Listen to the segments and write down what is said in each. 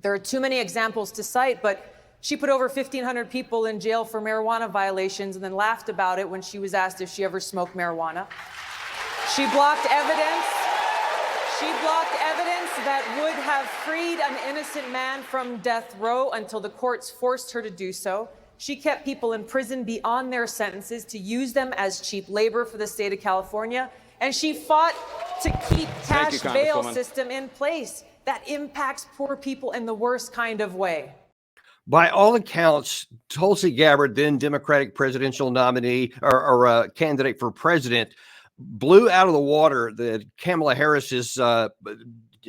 There are too many examples to cite, but she put over 1,500 people in jail for marijuana violations and then laughed about it when she was asked if she ever smoked marijuana. She blocked evidence. She blocked evidence that would have freed an innocent man from death row until the courts forced her to do so. She kept people in prison beyond their sentences to use them as cheap labor for the state of California. And she fought to keep cash bail system in place that impacts poor people in the worst kind of way. By all accounts, Tulsi Gabbard, then Democratic presidential nominee or candidate for president, blew out of the water the Kamala Harris's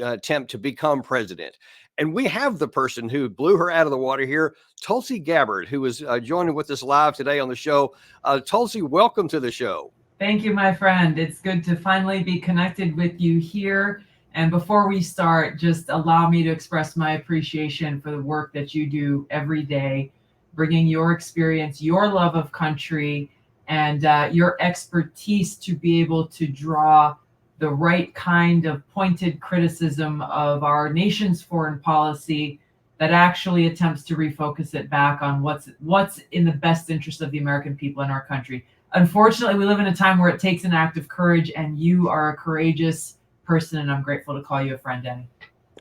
attempt to become president. And we have the person who blew her out of the water here, Tulsi Gabbard, who is joining with us live today on the show. Tulsi, welcome to the show. Thank you, my friend. It's good to finally be connected with you here. And before we start, just allow me to express my appreciation for the work that you do every day, bringing your experience, your love of country, and your expertise to be able to draw the right kind of pointed criticism of our nation's foreign policy that actually attempts to refocus it back on what's in the best interest of the American people in our country. Unfortunately, we live in a time where it takes an act of courage, and you are a courageous person, and I'm grateful to call you a friend, Danny.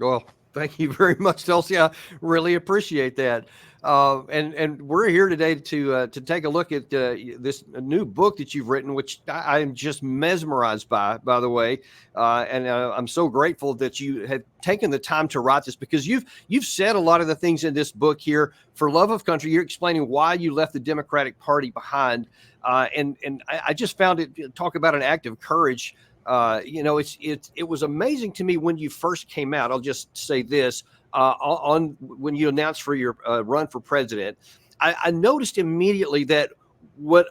Well, thank you very much, Tulsi. I really appreciate that. And we're here today to take a look at this new book that you've written, which I am just mesmerized by the way. And I'm so grateful that you had taken the time to write this, because you've said a lot of the things in this book here. For love of country, you're explaining why you left the Democratic Party behind. And I just found it, talk about an act of courage. It was amazing to me when you first came out. I'll just say this, when you announced for your run for president, I noticed immediately that what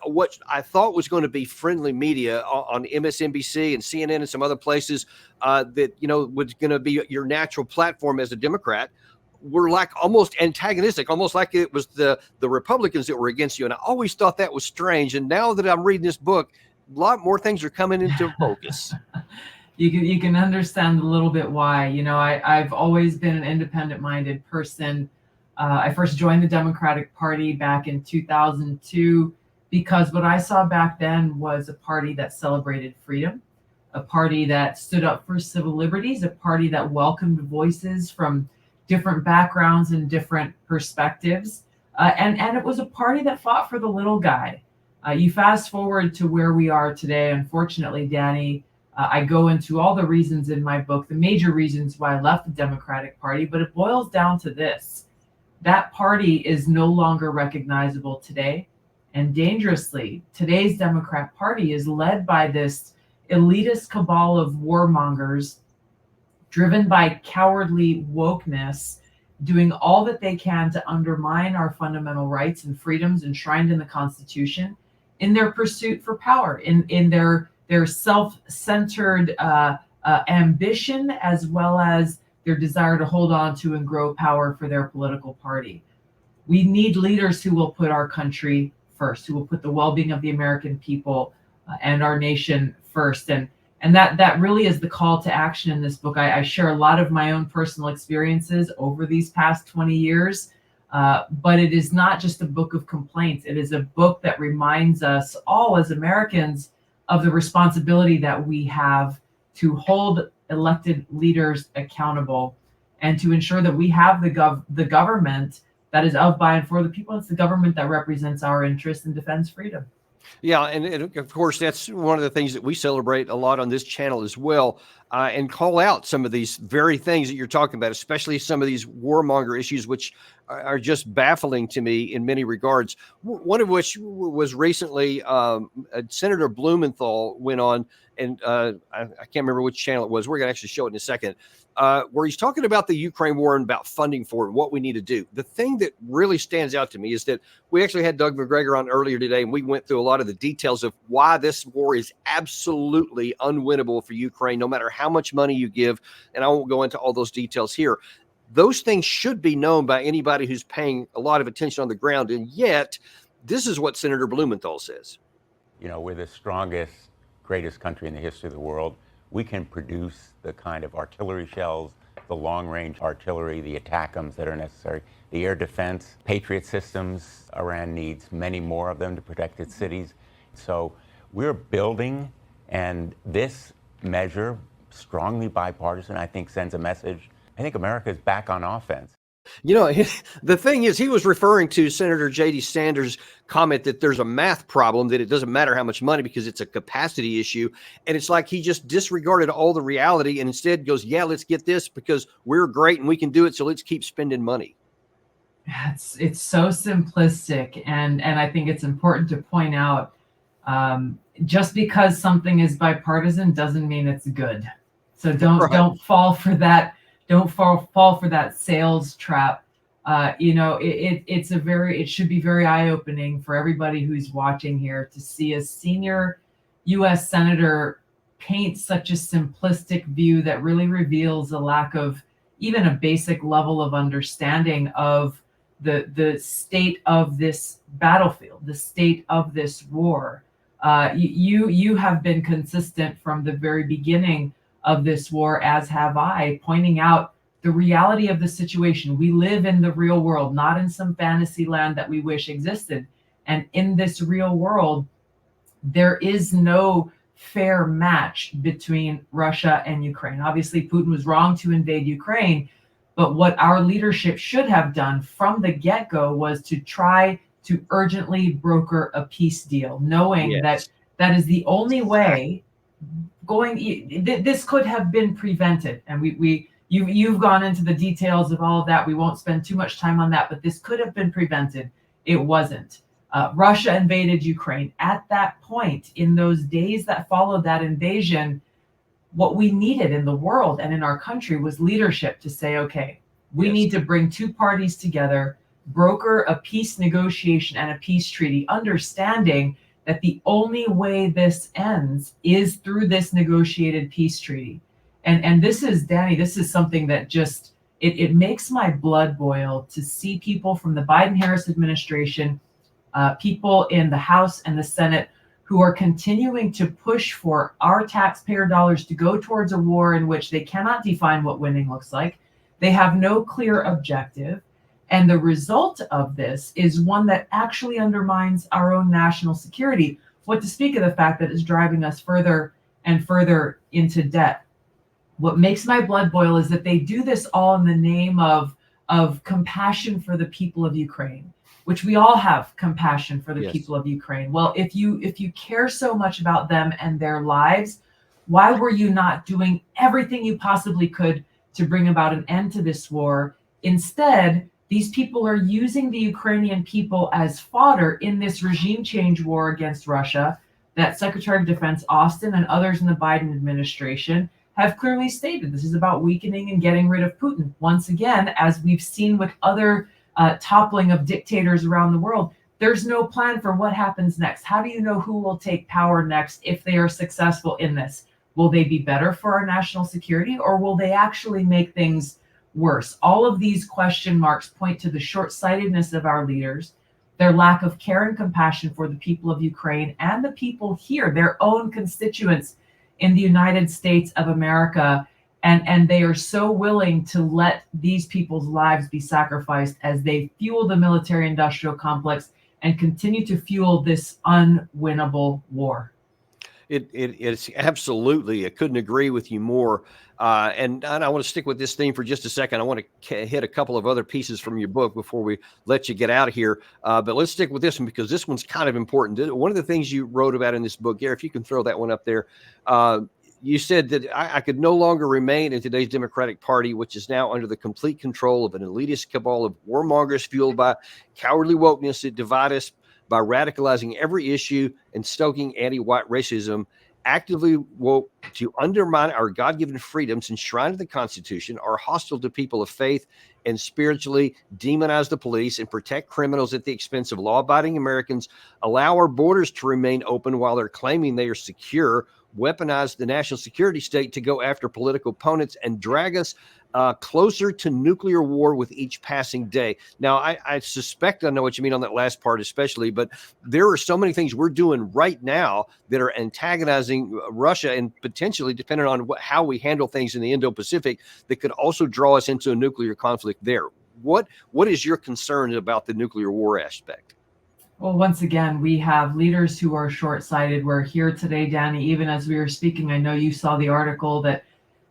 I thought was going to be friendly media on MSNBC and CNN and some other places that, was going to be your natural platform as a Democrat, were like almost antagonistic, almost like it was the Republicans that were against you. And I always thought that was strange. And now that I'm reading this book, a lot more things are coming into focus. You can understand a little bit why. I've always been an independent-minded person. I first joined the Democratic Party back in 2002 because what I saw back then was a party that celebrated freedom, a party that stood up for civil liberties, a party that welcomed voices from different backgrounds and different perspectives, and it was a party that fought for the little guy. You fast forward to where we are today. Unfortunately, Danny, I go into all the reasons in my book, the major reasons why I left the Democratic Party, but it boils down to this. That party is no longer recognizable today. And dangerously, today's Democrat Party is led by this elitist cabal of warmongers driven by cowardly wokeness, doing all that they can to undermine our fundamental rights and freedoms enshrined in the Constitution in their pursuit for power, in their self-centered ambition, as well as their desire to hold on to and grow power for their political party. We need leaders who will put our country first, who will put the well-being of the American people and our nation first. And that really is the call to action in this book. I share a lot of my own personal experiences over these past 20 years. But it is not just a book of complaints. It is a book that reminds us all as Americans of the responsibility that we have to hold elected leaders accountable and to ensure that we have the government that is of, by, and for the people. It's the government that represents our interests and defends freedom. Yeah, and of course, that's one of the things that we celebrate a lot on this channel as well, and call out some of these very things that you're talking about, especially some of these warmonger issues, which are just baffling to me in many regards. One of which was recently Senator Blumenthal went on, and I can't remember which channel it was. We're going to actually show it in a second, where he's talking about the Ukraine war and about funding for it and what we need to do. The thing that really stands out to me is that we actually had Doug McGregor on earlier today, and we went through a lot of the details of why this war is absolutely unwinnable for Ukraine, no matter how much money you give. And I won't go into all those details here. Those things should be known by anybody who's paying a lot of attention on the ground. And yet, this is what Senator Blumenthal says. We're the strongest, greatest country in the history of the world. We can produce the kind of artillery shells, the long-range artillery, the ATACMs that are necessary, the air defense, Patriot systems. Iran needs many more of them to protect its cities. So we're building, and this measure, strongly bipartisan, I think sends a message. I think America is back on offense. You know, the thing is, he was referring to Senator J.D. Sanders' comment that there's a math problem, that it doesn't matter how much money because it's a capacity issue. And it's like he just disregarded all the reality and instead goes, yeah, let's get this because we're great and we can do it. So let's keep spending money. It's so simplistic. And I think it's important to point out, just because something is bipartisan doesn't mean it's good. So don't fall for that. Don't fall for that sales trap. It should be very eye-opening for everybody who's watching here to see a senior U.S. senator paint such a simplistic view that really reveals a lack of even a basic level of understanding of the state of this battlefield, the state of this war. You have been consistent from the very beginning of this war, as have I, pointing out the reality of the situation. We live in the real world, not in some fantasy land that we wish existed. And in this real world, there is no fair match between Russia and Ukraine. Obviously, Putin was wrong to invade Ukraine, but what our leadership should have done from the get-go was to try to urgently broker a peace deal, knowing that is the only way this could have been prevented. And you've gone into the details of all of that. We won't spend too much time on that, but this could have been prevented. It wasn't. Russia invaded Ukraine. At that point, in those days that followed that invasion, what we needed in the world and in our country was leadership to say, okay, we need to bring two parties together, broker a peace negotiation and a peace treaty, understanding that the only way this ends is through this negotiated peace treaty. And this is, Danny, this is something that just, it makes my blood boil to see people from the Biden-Harris administration, people in the House and the Senate who are continuing to push for our taxpayer dollars to go towards a war in which they cannot define what winning looks like. They have no clear objective. And the result of this is one that actually undermines our own national security, what to speak of the fact that it's driving us further and further into debt. What makes my blood boil is that they do this all in the name of compassion for the people of Ukraine, which we all have compassion for the people of Ukraine. Well, if you care so much about them and their lives, why were you not doing everything you possibly could to bring about an end to this war? Instead, these people are using the Ukrainian people as fodder in this regime change war against Russia that Secretary of Defense Austin and others in the Biden administration have clearly stated. This is about weakening and getting rid of Putin. Once again, as we've seen with other toppling of dictators around the world, there's no plan for what happens next. How do you know who will take power next if they are successful in this? Will they be better for our national security, or will they actually make things worse? All of these question marks point to the short-sightedness of our leaders, their lack of care and compassion for the people of Ukraine and the people here, their own constituents in the United States of America. And they are so willing to let these people's lives be sacrificed as they fuel the military-industrial complex and continue to fuel this unwinnable war. It's absolutely, I couldn't agree with you more. And I want to stick with this theme for just a second. I want to hit a couple of other pieces from your book before we let you get out of here. But let's stick with this one because this one's kind of important. One of the things you wrote about in this book, Gary, if you can throw that one up there, you said that I could no longer remain in today's Democratic Party, which is now under the complete control of an elitist cabal of warmongers fueled by cowardly wokeness that divide us by radicalizing every issue and stoking anti-white racism, actively woke to undermine our God-given freedoms enshrined in the Constitution, are hostile to people of faith, and spiritually demonize the police and protect criminals at the expense of law-abiding Americans, allow our borders to remain open while they're claiming they are secure, weaponize the national security state to go after political opponents and drag us closer to nuclear war with each passing day. Now, I suspect I know what you mean on that last part, especially, but there are so many things we're doing right now that are antagonizing Russia and potentially, depending on how we handle things in the Indo-Pacific, that could also draw us into a nuclear conflict there. What is your concern about the nuclear war aspect? Well, once again, we have leaders who are short-sighted. We're here today, Danny, even as we were speaking, I know you saw the article that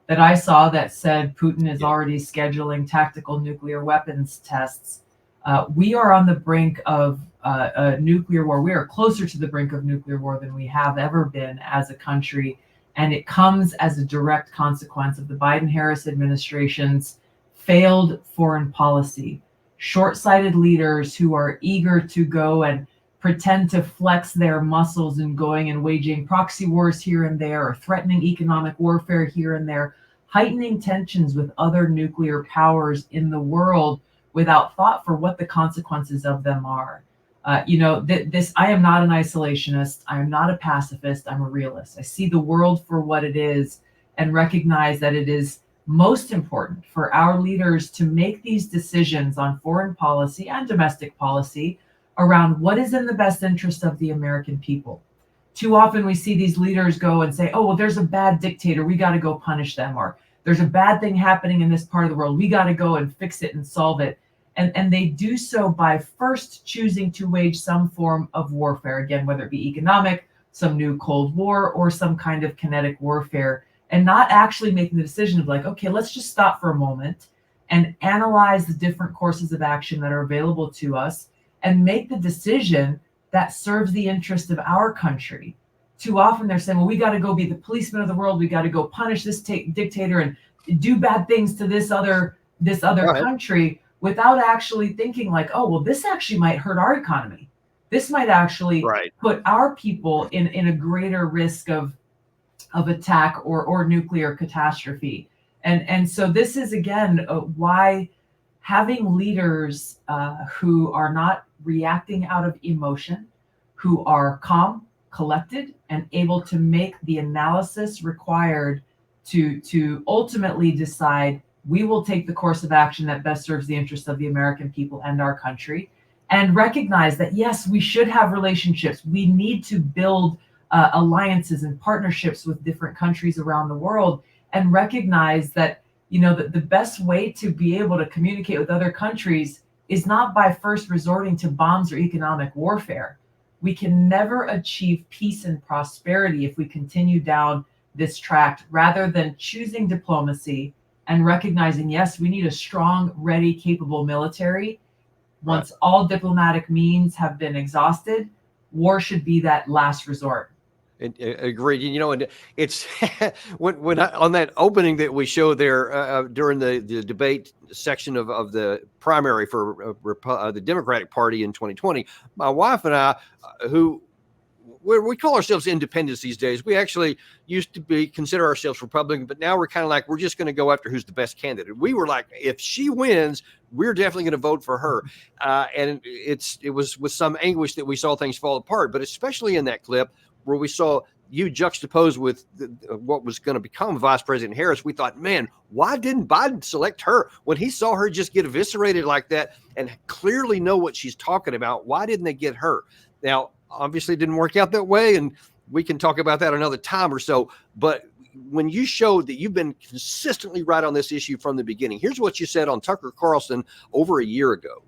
I saw that said Putin is already scheduling tactical nuclear weapons tests. We are on the brink of a nuclear war. We are closer to the brink of nuclear war than we have ever been as a country. And it comes as a direct consequence of the Biden-Harris administration's failed foreign policy. Short-sighted leaders who are eager to go and pretend to flex their muscles in going and waging proxy wars here and there, or threatening economic warfare here and there, heightening tensions with other nuclear powers in the world without thought for what the consequences of them are. I am not an isolationist. I am not a pacifist. I'm a realist. I see the world for what it is and recognize that it is most important for our leaders to make these decisions on foreign policy and domestic policy around what is in the best interest of the American people. Too often we see these leaders go and say, oh, well, there's a bad dictator, we got to go punish them. Or there's a bad thing happening in this part of the world, we got to go and fix it and solve it. And they do so by first choosing to wage some form of warfare, again, whether it be economic, some new Cold War, or some kind of kinetic warfare, and not actually making the decision of like, okay, let's just stop for a moment and analyze the different courses of action that are available to us and make the decision that serves the interest of our country. Too often they're saying, well, we got to go be the policeman of the world. We got to go punish this dictator and do bad things to this other country, without actually thinking like, oh, well, this actually might hurt our economy. This might actually put our people in a greater risk of attack or nuclear catastrophe. And so this is, again, why having leaders who are not reacting out of emotion, who are calm, collected, and able to make the analysis required to ultimately decide, we will take the course of action that best serves the interests of the American people and our country, and recognize that, yes, we should have relationships. We need to build alliances and partnerships with different countries around the world, and recognize that, that the best way to be able to communicate with other countries is not by first resorting to bombs or economic warfare. We can never achieve peace and prosperity if we continue down this track, rather than choosing diplomacy and recognizing, yes, we need a strong, ready, capable military. Once all diplomatic means have been exhausted, war should be that last resort. Agreed. And it's when on that opening that we show there during the debate section of the primary for the Democratic Party in 2020, my wife and I, who we call ourselves independents these days. We actually used to consider ourselves Republican, but now we're kind of like, we're just going to go after who's the best candidate. We were like, if she wins, we're definitely going to vote for her. And it was with some anguish that we saw things fall apart, but especially in that clip where we saw you juxtaposed with what was going to become Vice President Harris, we thought, man, why didn't Biden select her when he saw her just get eviscerated like that and clearly know what she's talking about? Why didn't they get her? Now, obviously it didn't work out that way, and we can talk about that another time or so. But when you showed that you've been consistently right on this issue from the beginning, here's what you said on Tucker Carlson over a year ago.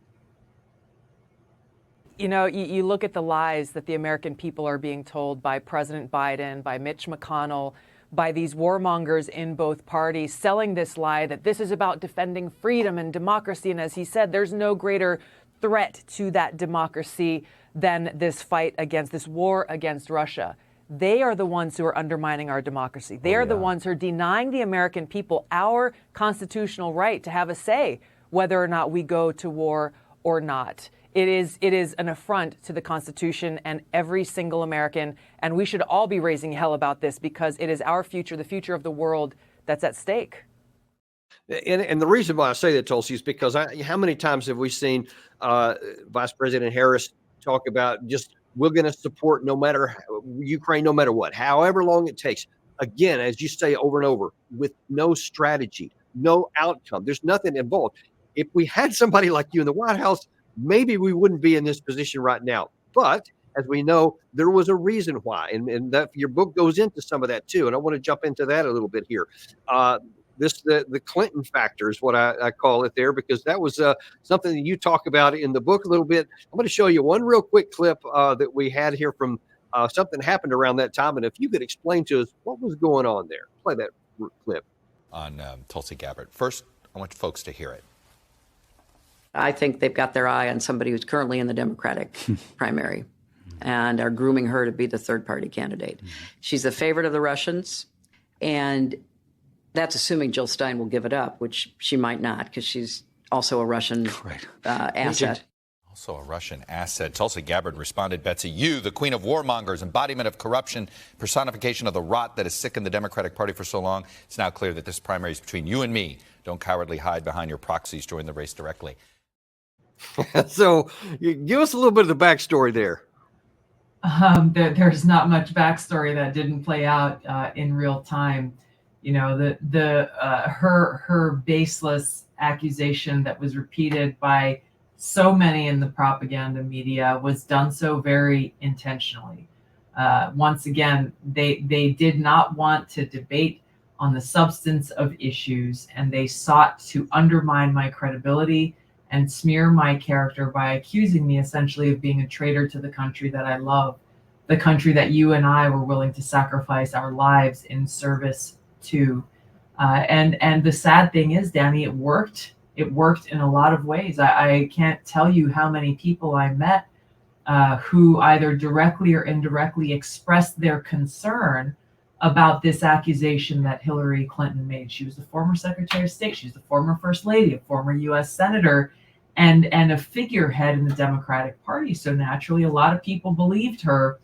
You look at the lies that the American people are being told by President Biden, by Mitch McConnell, by these warmongers in both parties, selling this lie that this is about defending freedom and democracy. And as he said, there's no greater threat to that democracy than this fight against this war against Russia. They are the ones who are undermining our democracy. They are the ones who are denying the American people our constitutional right to have a say whether or not we go to war or not. It is an affront to the Constitution and every single American, and we should all be raising hell about this because it is our future, the future of the world, that's at stake. And the reason why I say that, Tulsi, is because how many times have we seen Vice President Harris talk about just we're going to support Ukraine, no matter what, however long it takes. Again, as you say over and over, with no strategy, no outcome. There's nothing involved. If we had somebody like you in the White House, maybe we wouldn't be in this position right now. But as we know, there was a reason why, and that your book goes into some of that too. And I want to jump into that a little bit here. The Clinton factor is what I call it there, because that was something that you talk about in the book a little bit. I'm going to show you one real quick clip that we had here from something happened around that time. And if you could explain to us what was going on there. Play that clip. On Tulsi Gabbard. First, I want folks to hear it. I think they've got their eye on somebody who's currently in the Democratic primary and are grooming her to be the third-party candidate. She's the favorite of the Russians, and that's assuming Jill Stein will give it up, which she might not, because she's also a Russian asset. Also a Russian asset. Tulsi Gabbard responded, Betsy, you, the queen of warmongers, embodiment of corruption, personification of the rot that has sickened the Democratic Party for so long. It's now clear that this primary is between you and me. Don't cowardly hide behind your proxies. Join the race directly. So give us a little bit of the backstory there. There's not much backstory that didn't play out in real time. You know, her baseless accusation that was repeated by so many in the propaganda media was done so very intentionally. Once again, they did not want to debate on the substance of issues, and they sought to undermine my credibility and smear my character by accusing me essentially of being a traitor to the country that I love, the country that you and I were willing to sacrifice our lives in service to. And the sad thing is, Danny, it worked. It worked in a lot of ways. I can't tell you how many people I met who either directly or indirectly expressed their concern about this accusation that Hillary Clinton made. She was the former Secretary of State. She's the former First Lady, a former U.S. Senator, and a figurehead in the Democratic Party. So naturally, a lot of people believed her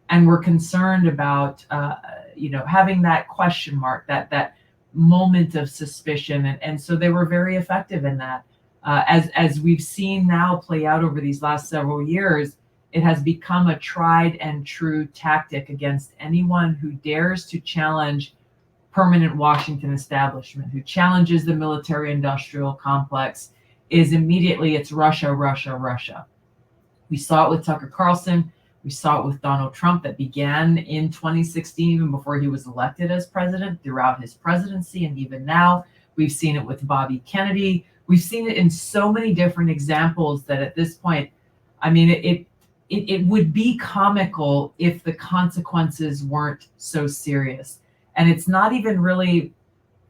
and were concerned about, having that question mark, that moment of suspicion. And so they were very effective in that. As we've seen now play out over these last several years, it has become a tried and true tactic against anyone who dares to challenge permanent Washington establishment, who challenges the military-industrial complex, is immediately it's Russia, Russia, Russia. We saw it with Tucker Carlson. We saw it with Donald Trump. That began in 2016, even before he was elected as president, throughout his presidency, and even now. We've seen it with Bobby Kennedy. We've seen it in so many different examples that at this point, I mean, it would be comical if the consequences weren't so serious. And it's not even really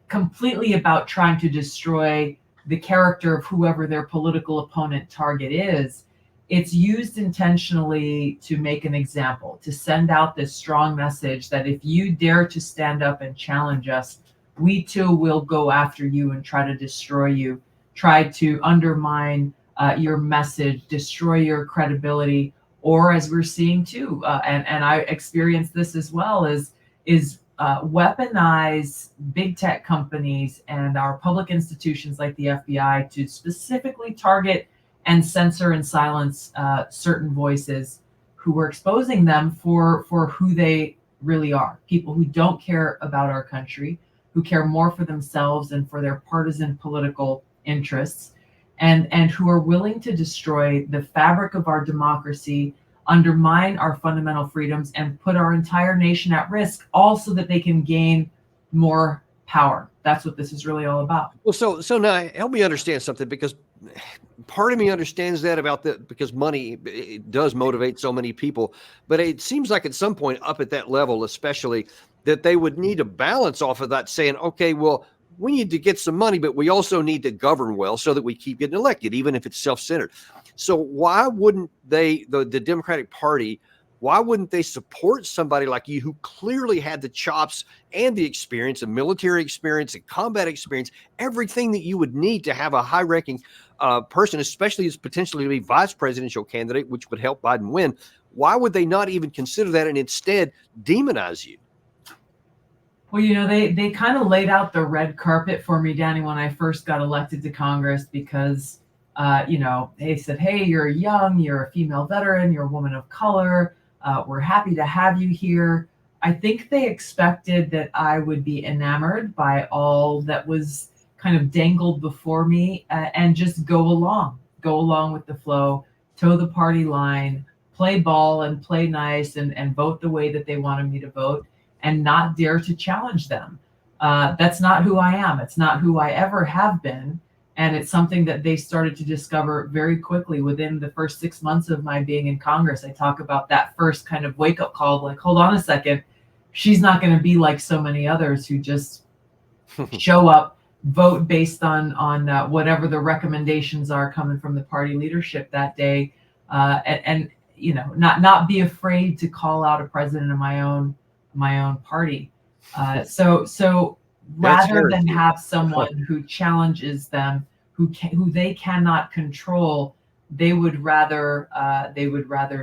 completely about trying to destroy the character of whoever their political opponent target is. It's used intentionally to make an example, to send out this strong message that if you dare to stand up and challenge us, we too will go after you and try to destroy you, try to undermine your message, destroy your credibility. Or as we're seeing too, and I experienced this as well, is weaponize big tech companies and our public institutions like the FBI to specifically target and censor and silence certain voices who were exposing them for who they really are. People who don't care about our country, who care more for themselves and for their partisan political interests, and who are willing to destroy the fabric of our democracy, undermine our fundamental freedoms, and put our entire nation at risk, all so that they can gain more power. That's what this is really all about. Well, so now help me understand something, because part of me understands that because money, it does motivate so many people, but it seems like at some point up at that level, especially, that they would need a balance off of that, saying, okay, well, we need to get some money, but we also need to govern well so that we keep getting elected, even if it's self-centered. So why wouldn't the Democratic Party, why wouldn't they support somebody like you who clearly had the chops and the experience, the military experience, and combat experience, everything that you would need to have a high-ranking person, especially as potentially to be vice presidential candidate, which would help Biden win? Why would they not even consider that and instead demonize you? Well, you know, they kind of laid out the red carpet for me, Danny, when I first got elected to Congress, because They said, hey, you're young, you're a female veteran, you're a woman of color. We're happy to have you here. I think they expected that I would be enamored by all that was kind of dangled before me, and just go along with the flow, toe the party line, play ball and play nice, and vote the way that they wanted me to vote, and not dare to challenge them. That's not who I am. It's not who I ever have been. And it's something that they started to discover very quickly within the first 6 months of my being in Congress. I talk about that first kind of wake up call, like, hold on a second, she's not going to be like so many others who just show up, vote based on whatever the recommendations are coming from the party leadership that day, and not be afraid to call out a president of my own party. So rather than have someone who challenges them, who they cannot control, they would rather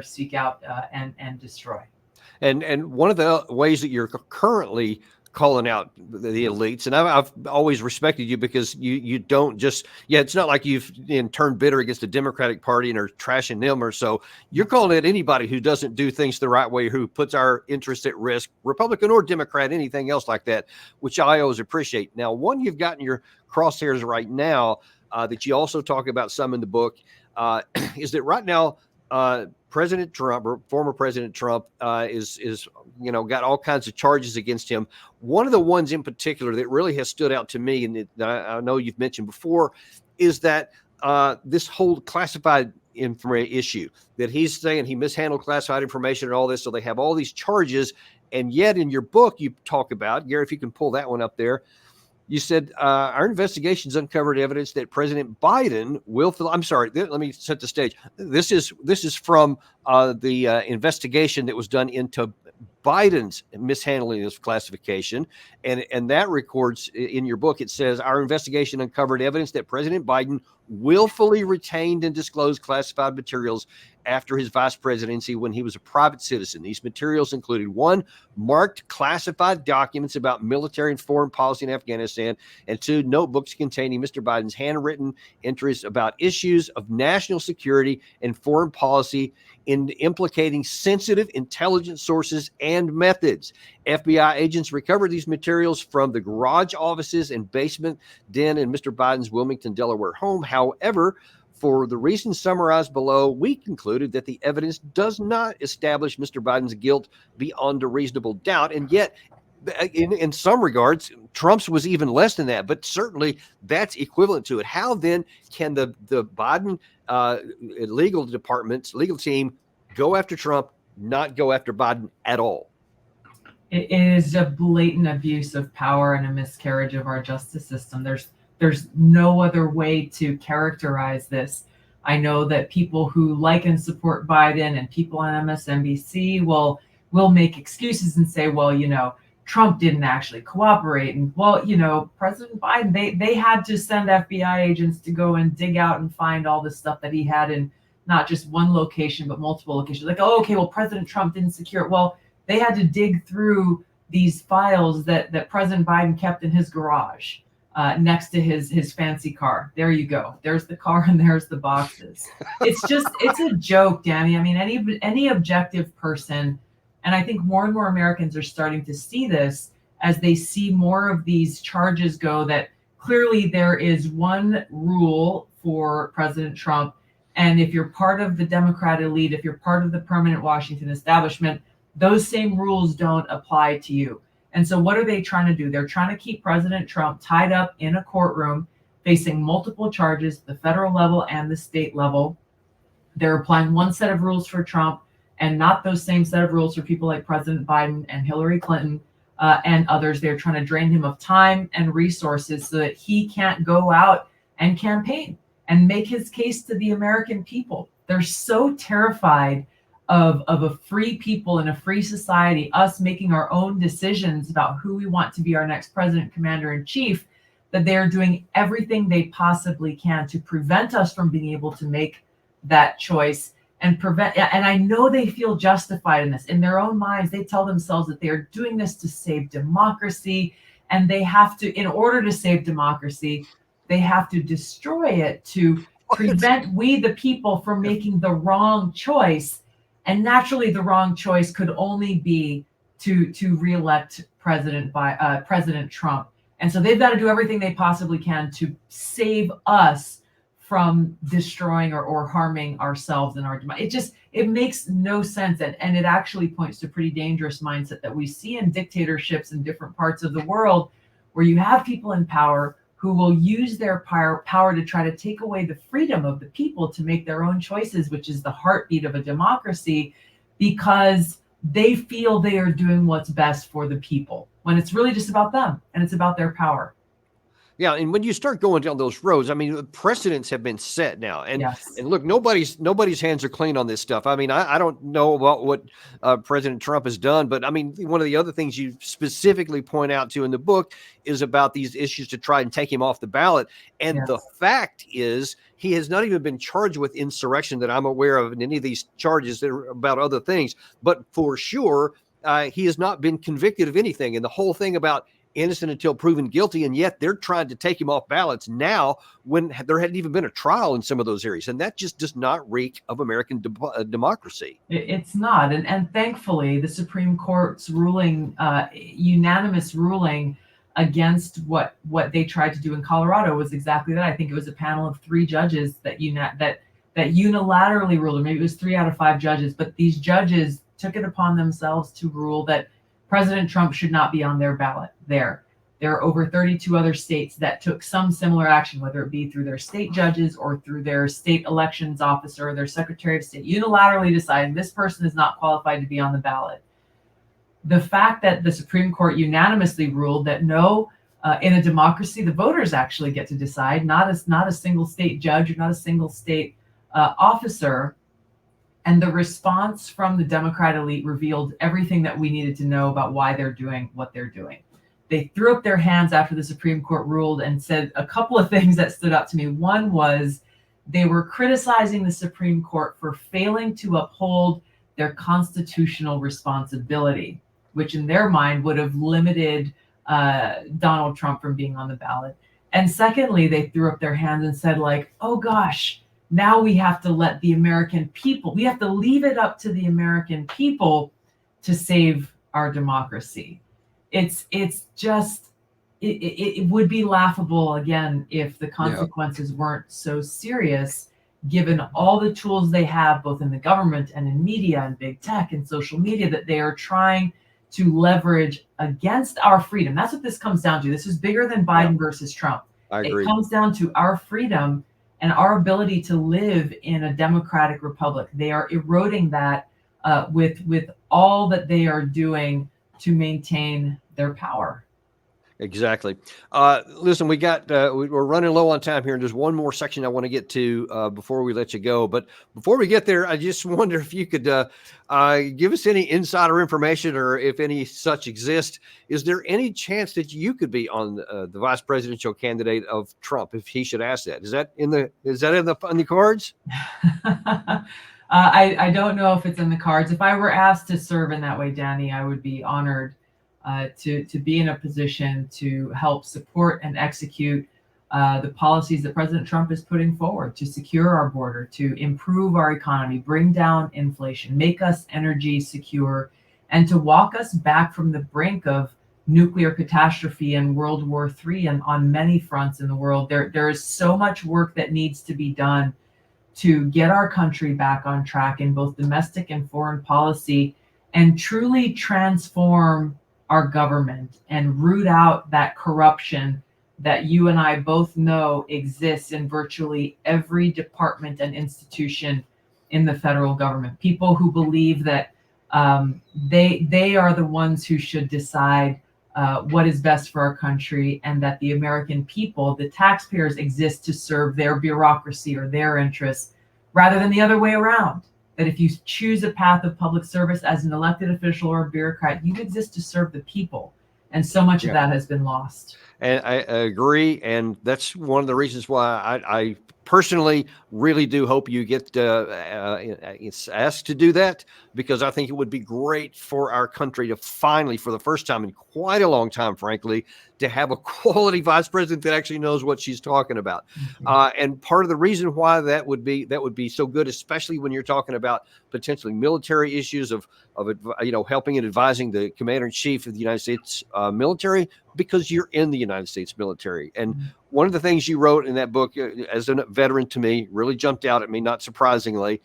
seek out and destroy. And one of the ways that you're currently calling out the elites, and I've always respected you because you don't just, it's not like you've turned bitter against the Democratic Party and are trashing them or so. You're calling out anybody who doesn't do things the right way, who puts our interests at risk, Republican or Democrat, anything else like that, which I always appreciate. Now, one you've got in your crosshairs right now, that you also talk about some in the book, is that right now, President Trump, or former President Trump, is got all kinds of charges against him. One of the ones in particular that really has stood out to me, and I know you've mentioned before, is that this whole classified information issue, that he's saying he mishandled classified information and all this. So they have all these charges, and yet in your book you talk about, Gary, if you can pull that one up there. You said our investigations uncovered evidence that President Biden I'm sorry, let me set the stage. This is from the investigation that was done into Biden's mishandling of classification, and that records in your book. It says our investigation uncovered evidence that President Biden willfully retained and disclosed classified materials after his vice presidency when he was a private citizen. These materials included: 1, marked classified documents about military and foreign policy in Afghanistan, and 2, notebooks containing Mr. Biden's handwritten entries about issues of national security and foreign policy in implicating sensitive intelligence sources and methods. FBI agents recovered these materials from the garage offices and basement den in Mr. Biden's Wilmington, Delaware home. However, for the reasons summarized below, we concluded that the evidence does not establish Mr. Biden's guilt beyond a reasonable doubt. And yet, in some regards, Trump's was even less than that, but certainly that's equivalent to it. How then can the Biden legal team go after Trump, not go after Biden at all? It is a blatant abuse of power and a miscarriage of our justice system. There's no other way to characterize this. I know that people who like and support Biden and people on MSNBC will make excuses and say, well, Trump didn't actually cooperate. And President Biden, they had to send FBI agents to go and dig out and find all this stuff that he had in not just one location, but multiple locations. Like, oh, okay, well, President Trump didn't secure it. Well, they had to dig through these files that President Biden kept in his garage, next to his fancy car. There you go. There's the car and there's the boxes. It's a joke, Danny. I mean, any objective person, and I think more and more Americans are starting to see this as they see more of these charges go, that clearly there is one rule for President Trump. And if you're part of the Democrat elite, if you're part of the permanent Washington establishment, those same rules don't apply to you. And so what are they trying to do? They're trying to keep President Trump tied up in a courtroom facing multiple charges, the federal level and the state level. They're applying one set of rules for Trump and not those same set of rules for people like President Biden and Hillary Clinton and others. They're trying to drain him of time and resources so that he can't go out and campaign and make his case to the American people. They're so terrified of a free people in a free society, us making our own decisions about who we want to be our next president, commander in chief, that they're doing everything they possibly can to prevent us from being able to make that choice and I know they feel justified in this. In their own minds, they tell themselves that they are doing this to save democracy, and they have to, in order to save democracy, they have to destroy it to prevent we, the people, from making the wrong choice. And naturally, the wrong choice could only be to reelect President Trump. And so they've got to do everything they possibly can to save us from destroying or harming ourselves and our democracy. It makes no sense. And it actually points to a pretty dangerous mindset that we see in dictatorships in different parts of the world, where you have people in power who will use their power to try to take away the freedom of the people to make their own choices, which is the heartbeat of a democracy, because they feel they are doing what's best for the people, when it's really just about them and it's about their power. Yeah, and when you start going down those roads, I mean, precedents have been set now, and Yes. and look, nobody's hands are clean on this stuff. I mean, I don't know about what President Trump has done, but I mean, one of the other things you specifically point out to in the book is about these issues to try and take him off the ballot. And Yes. the fact is, he has not even been charged with insurrection that I'm aware of in any of these charges that are about other things. But for sure, he has not been convicted of anything. And the whole thing about innocent until proven guilty, and yet they're trying to take him off ballots now when there hadn't even been a trial in some of those areas. And that just does not reek of American democracy. It's not. And thankfully, the Supreme Court's ruling, unanimous ruling against what they tried to do in Colorado was exactly that. I think it was a panel of 3 judges that unilaterally ruled, or maybe it was 3 out of 5 judges, but these judges took it upon themselves to rule that President Trump should not be on their ballot there. There are over 32 other states that took some similar action, whether it be through their state judges or through their state elections officer or their Secretary of State, unilaterally deciding this person is not qualified to be on the ballot. The fact that the Supreme Court unanimously ruled that no, in a democracy, the voters actually get to decide, not a single state judge or not a single state officer. And the response from the Democrat elite revealed everything that we needed to know about why they're doing what they're doing. They threw up their hands after the Supreme Court ruled and said a couple of things that stood out to me. One was they were criticizing the Supreme Court for failing to uphold their constitutional responsibility, which in their mind would have limited Donald Trump from being on the ballot. And secondly, they threw up their hands and said, like, oh gosh, now we have to let the American people, we have to leave it up to the American people to save our democracy. It would be laughable again if the consequences weren't so serious, given all the tools they have, both in the government and in media and big tech and social media, that they are trying to leverage against our freedom. That's what this comes down to. This is bigger than Biden versus Trump. I agree. It comes down to our freedom and our ability to live in a democratic republic. They are eroding that with all that they are doing to maintain their power. Exactly. Listen, we're running low on time here, and there's one more section I want to get to before we let you go. But before we get there, I just wonder if you could give us any insider information, or if any such exist. Is there any chance that you could be on the vice presidential candidate of Trump if he should ask that? Is that in the cards? I don't know if it's in the cards. If I were asked to serve in that way, Danny, I would be honored to be in a position to help support and execute the policies that President Trump is putting forward to secure our border, to improve our economy, bring down inflation, make us energy secure, and to walk us back from the brink of nuclear catastrophe and World War III and on many fronts in the world. There is so much work that needs to be done to get our country back on track in both domestic and foreign policy, and truly transform our government and root out that corruption that you and I both know exists in virtually every department and institution in the federal government. People who believe that they are the ones who should decide what is best for our country, and that the American people, the taxpayers, exist to serve their bureaucracy or their interests, rather than the other way around. That if you choose a path of public service as an elected official or a bureaucrat, you exist to serve the people. And so much of that has been lost. And I agree. And that's one of the reasons why I personally really do hope you get asked to do that, because I think it would be great for our country to finally, for the first time in quite a long time, frankly, to have a quality vice president that actually knows what she's talking about. And part of the reason why that would be so good, especially when you're talking about potentially military issues of helping and advising the commander in chief of the United States military, because you're in the United States military. And one of the things you wrote in that book, as a veteran to me, really jumped out at me, not surprisingly.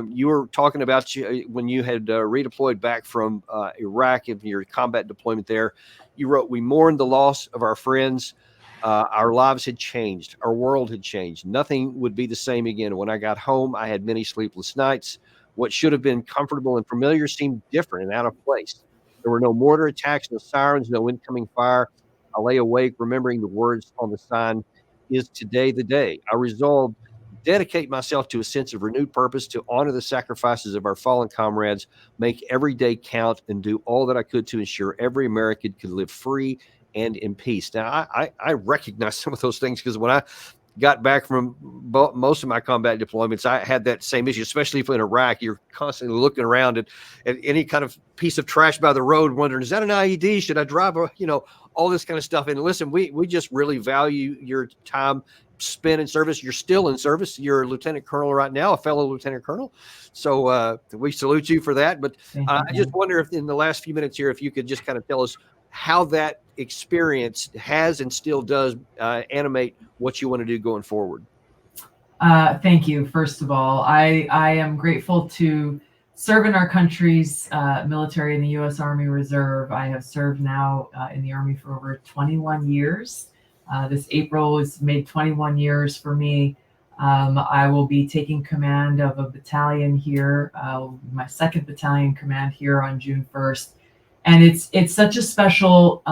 You were talking about when you had redeployed back from Iraq and your combat deployment there. You wrote, "We mourned the loss of our friends. Our lives had changed. Our world had changed. Nothing would be the same again. When I got home, I had many sleepless nights. What should have been comfortable and familiar seemed different and out of place. There were no mortar attacks, no sirens, no incoming fire. I lay awake remembering the words on the sign, 'Is today the day?' I resolved to dedicate myself to a sense of renewed purpose, to honor the sacrifices of our fallen comrades, make every day count, and do all that I could to ensure every American could live free and in peace." Now, I recognize some of those things, because when I got back from most of my combat deployments, I had that same issue, especially if in Iraq, you're constantly looking around at any kind of piece of trash by the road, wondering, is that an IED? Should I drive all this kind of stuff. And listen, we just really value your time spent in service. You're still in service. You're a lieutenant colonel right now, a fellow lieutenant colonel. So we salute you for that. But I just wonder if in the last few minutes here, if you could just kind of tell us how that experience has and still does animate what you want to do going forward. Thank you. First of all, I am grateful to serve in our country's military in the U.S. Army Reserve. I have served now in the Army for over 21 years. This April has made 21 years for me. I will be taking command of a battalion here, my 2nd Battalion Command here on June 1st. And it's such a special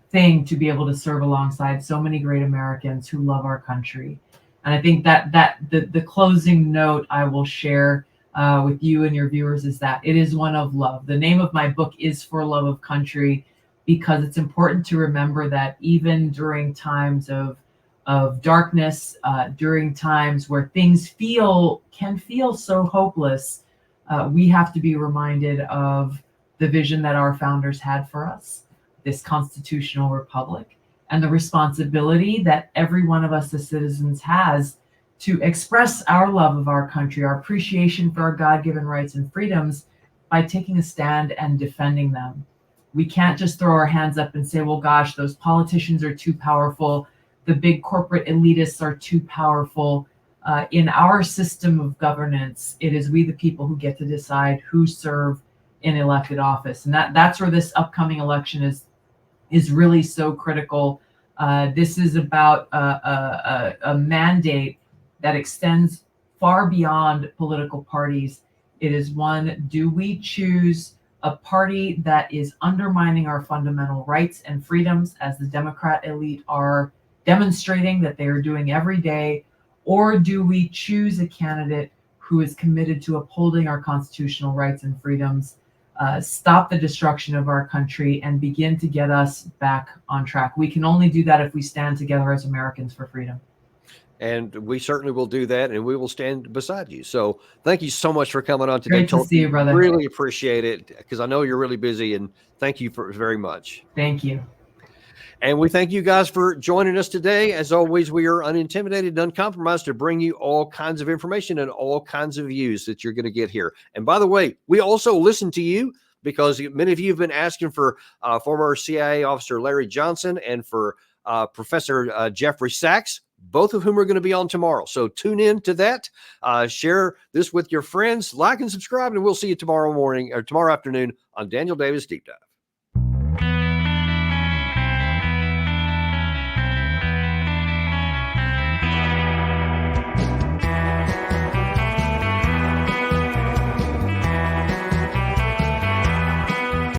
thing to be able to serve alongside so many great Americans who love our country. And I think that the closing note I will share with you and your viewers is that it is one of love. The name of my book is For Love of Country, because it's important to remember that even during times of darkness, during times where things can feel so hopeless, we have to be reminded of the vision that our founders had for us, this constitutional republic, and the responsibility that every one of us as citizens has to express our love of our country, our appreciation for our God-given rights and freedoms by taking a stand and defending them. We can't just throw our hands up and say, well, gosh, those politicians are too powerful. The big corporate elitists are too powerful. In our system of governance, it is we, the people, who get to decide who serve in elected office. And that's where this upcoming election is really so critical. This is about a mandate that extends far beyond political parties. It is one, do we choose a party that is undermining our fundamental rights and freedoms, as the Democrat elite are demonstrating that they are doing every day, or do we choose a candidate who is committed to upholding our constitutional rights and freedoms, stop the destruction of our country, and begin to get us back on track? We can only do that if we stand together as Americans for freedom. And we certainly will do that, and we will stand beside you. So thank you so much for coming on today. Great to see you, brother. Really appreciate it, because I know you're really busy, and thank you very much. Thank you. And we thank you guys for joining us today. As always, we are unintimidated and uncompromised to bring you all kinds of information and all kinds of views that you're going to get here. And by the way, we also listen to you, because many of you have been asking for former CIA officer Larry Johnson and for Professor Jeffrey Sachs, both of whom are going to be on tomorrow. So tune in to that. Share this with your friends, like and subscribe, and we'll see you tomorrow morning or tomorrow afternoon on Daniel Davis Deep Dive.